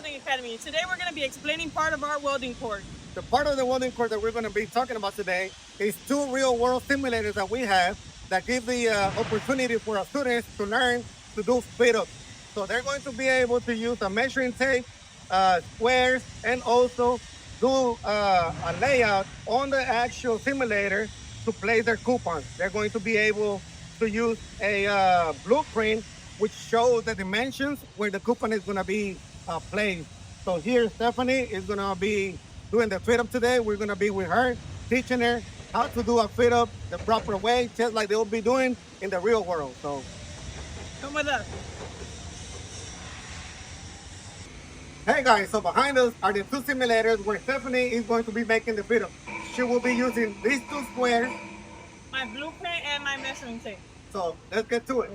Welding Academy. Today we're going to be explaining part of our welding course. The part of the welding course that we're going to be talking about today is 2 real-world simulators that we have that give the opportunity for our students to learn to do fit-ups. So they're going to be able to use a measuring tape, squares, and also do a layout on the actual simulator to place their coupons. They're going to be able to use a blueprint which shows the dimensions where the coupon is going to be placed. So here, Stephanie is going to be doing the fit up today. We're going to be with her, teaching her how to do a fit up the proper way, just like they'll be doing in the real world. So come with us. Hey guys, so behind us are the 2 simulators where Stephanie is going to be making the fit up. She will be using these 2 squares, my blueprint and my measuring tape. So let's get to it.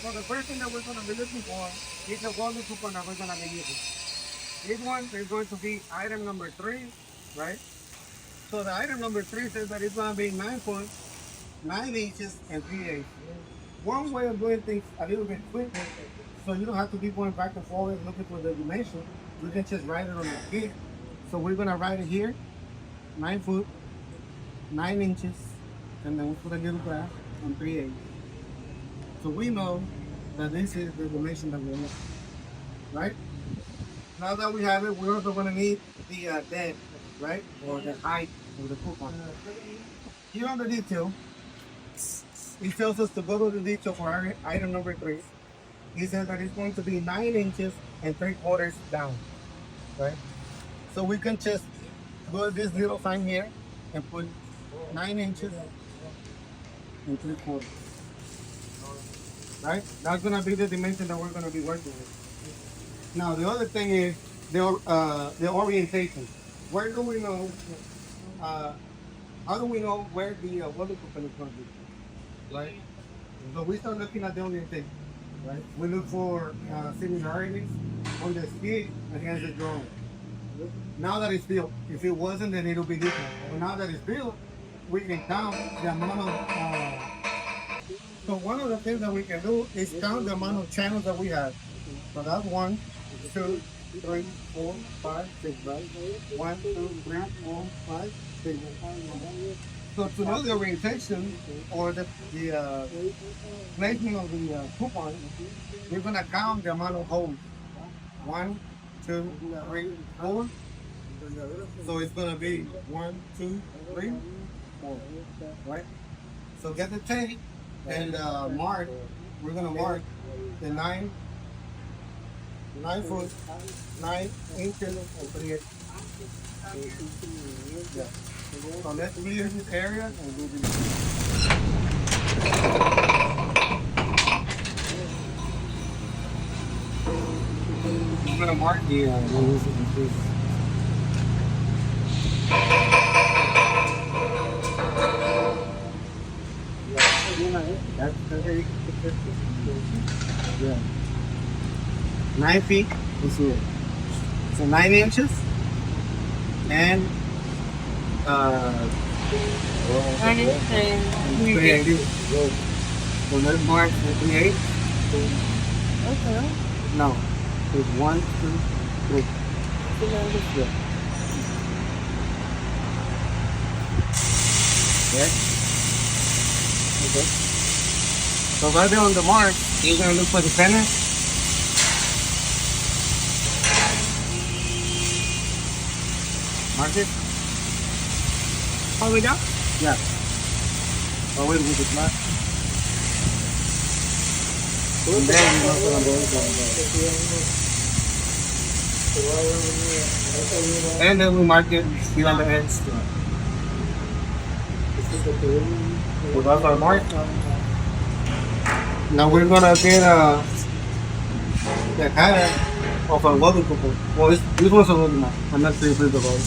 So the first thing that we're going to be looking for is the welding coupon that we're going to be using. This one is going to be item number 3, right? So the item number 3 says that it's going to be 9 foot, 9 inches, and 3/8. One way of doing things a little bit quicker, so you don't have to be going back and forth looking for the dimension. You can just write it on the kit. So we're going to write it here, 9 foot, 9 inches, and then we'll put a little graph on 3/8. So we know that this is the dimension that we want, right? Now that we have it, we're also going to need the depth, right? Or the height of the coupon. Here on the detail, it tells us to go to the detail for our item number 3. He says that it's going to be 9 inches and 3/4 down, right? So we can just go to this little sign here and put 9 inches and 3/4. Right? That's going to be the dimension that we're going to be working with. Now, the other thing is the orientation. Where do we know, how do we know where the welding coupon is going to be? Right? So we start looking at the orientation. Right? We look for similarities on the skid against the drawing. Now that it's built, if it wasn't, then it'll be different. But now that it's built, we can count the amount of so one of the things that we can do is count the amount of channels that we have. So that's 1, 2, 3, 4, 5, 6, right? 1, 2, 3, 4, 5, 6. So to know the orientation or the placement of the coupon, we're going to count the amount of holes. 1, 2, 3, 4. So it's going to be 1, 2, 3, 4. Right? So get the tape. And mark, we're going to mark the 9 foot, 9 inches, and 3/8. Yeah. So let's clear this area and we'll be I'm going to mark the yeah. 9 feet is here. So 9 inches and 3/8. So let's mark the 3/8. Okay. No, it's 1, 2, 3. Yeah. Okay. Okay. So right there on the mark, you're going to look for the center. Mark it. All the way down? Yeah. Oh, wait, with the flat. And then you're also going to go. And then we mark it here on the ends. So that's our mark. Now we're gonna get the header of a welding coupon. Well, this one's a welding one. I'm not sure if it's a welding.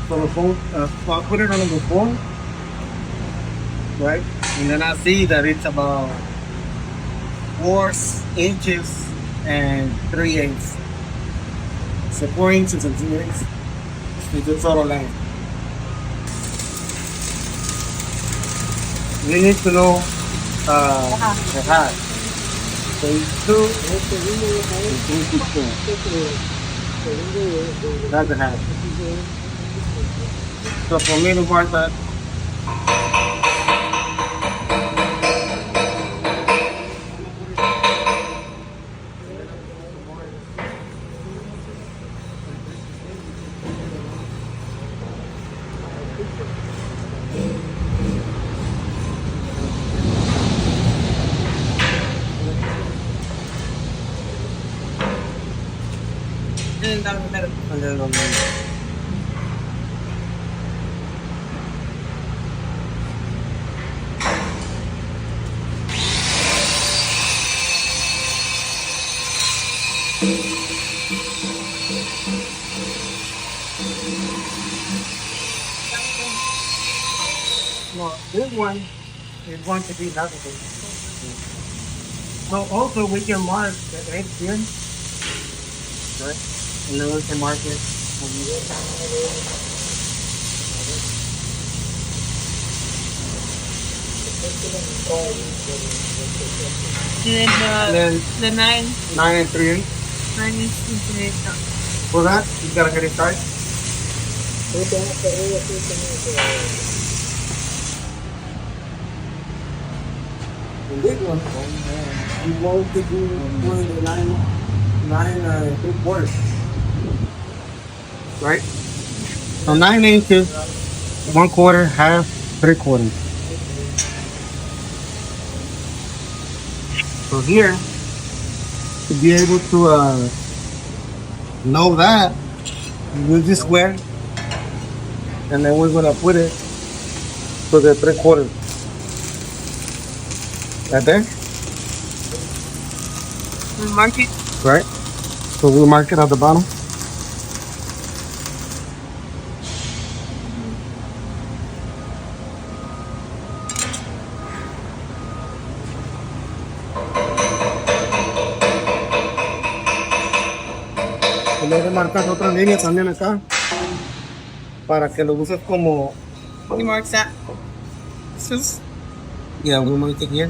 So the phone, so I'll put it on the phone, right? And then I see that it's about 4 inches and 3/8. So 4 inches and 3/8 is the total length. We need to know the height. Phase 2. That's a half. So for me to mark that, And then meron. and then on the no, this one is going to be navigable. So also we can mark the edge here, right? And then we can mark it over here. And Then the 9 9 and 3. is infinite. For that, you gotta get it right. And this one, you want to do the 9 3/4. Right? So 9 inches, 1/4, half, 3/4. So here, to be able to know that, you use this square, and then we're gonna put it to the 3/4. Right there, We mark it. right? So we'll mark it at the bottom. Y luego marcas otra línea también acá, para que lo uses como, We mark that. This is yeah, we mark it here.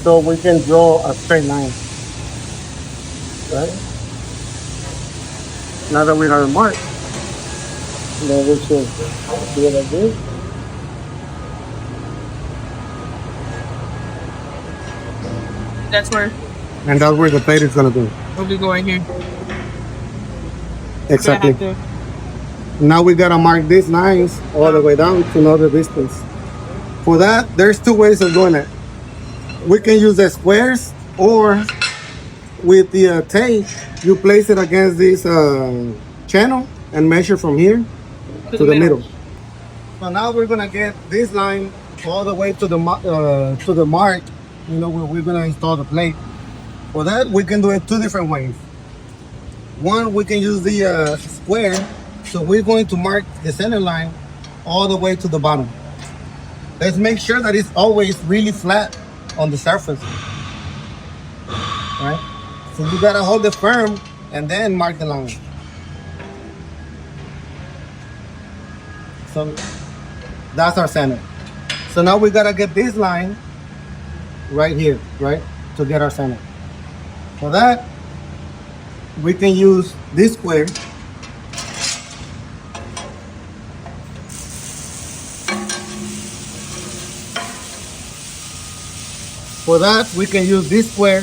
So we can draw a straight line, right? Now that we have a mark, then we should do it like this. that's where And that's where the plate is gonna be. we'll be going here. Exactly. We have Now we gotta mark these lines all the way down to know the distance. For that, there's two ways of doing it. We can use the squares, or with the tape, you place it against this channel and measure from here to the middle. So now we're gonna get this line all the way to the mark, you know, where we're gonna install the plate. For that, we can do it two different ways. One, we can use the square, so we're going to mark the center line all the way to the bottom. Let's make sure that it's always really flat on the surface, right? So you gotta hold it firm and then mark the line. So that's our center. So now we gotta get this line right here, right? To get our center. For that, we can use this square. For that, we can use this square.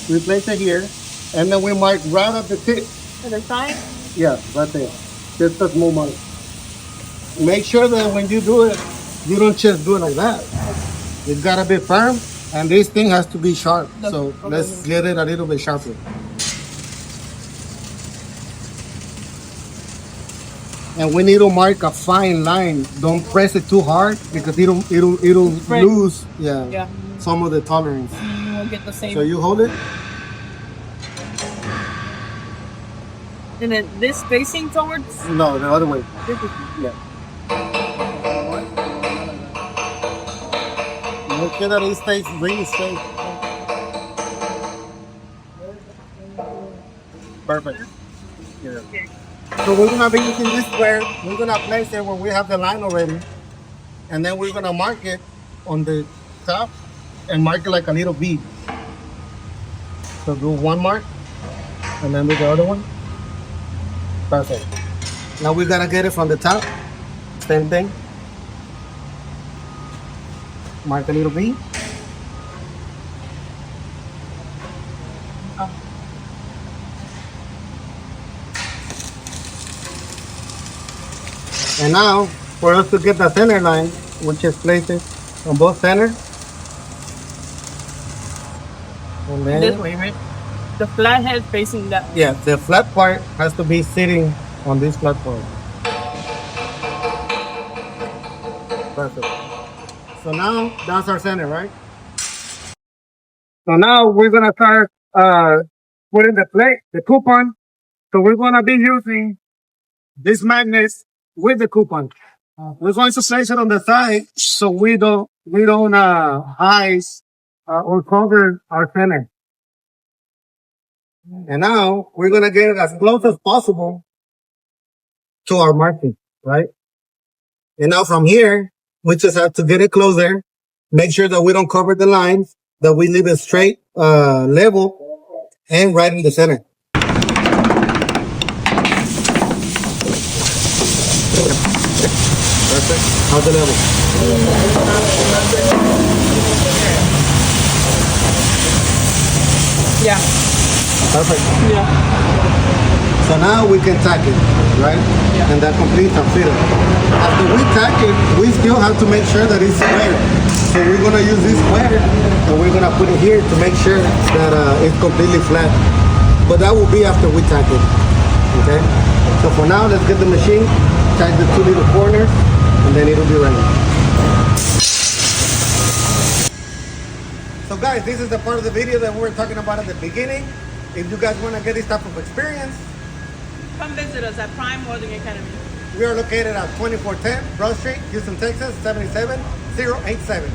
We place it here, and then we mark right at the tip. to the side. Yeah, right there. Just a small mark. Make sure that when you do it, you don't just do it like that. It's gotta be firm, and this thing has to be sharp. So let's get it a little bit sharper. And we need to mark a fine line. Don't press it too hard because it'll Right. lose Yeah. some of the tolerance. You won't get the same. So you hold it. And then this facing towards. No, the other way. This is, Yeah. Make sure that it stays really straight. Perfect. Yeah. okay. So we're gonna be using this square. We're gonna place it where we have the line already, and then we're gonna mark it on the top and mark it like a little V. So do one mark and then do the other one. Perfect. Now we gotta get it from the top. Same thing. Mark a little V. And now, for us to get the center line, which is placed on both centers. And then, This way, right? The flat head facing that way. yeah, the flat part has to be sitting on this flat part. Perfect. So now, that's our center, right? So now we're gonna start putting the coupon. So we're gonna be using this magnet with the coupon. We're going to place it on the side so we don't ice or cover our center. And now we're gonna get it as close as possible to our marking, right? And now from here, we just have to get it closer, make sure that we don't cover the lines, that we leave it straight, level, and right in the center. Perfect. How's the level? Yeah. Perfect. Yeah. So now we can tack it, right? Yeah. And that completes our fitter. After we tack it, we still have to make sure that it's square. So we're gonna use this square and we're gonna put it here to make sure that it's completely flat. But that will be after we tack it, okay? So for now, let's get the machine, tack the two little corners, and then it'll be ready. So guys, this is the part of the video that we were talking about at the beginning. If you guys want to get this type of experience, Come visit us at Prime Welding Academy. we are located at 2410 Broad Street, Houston, Texas, 77087.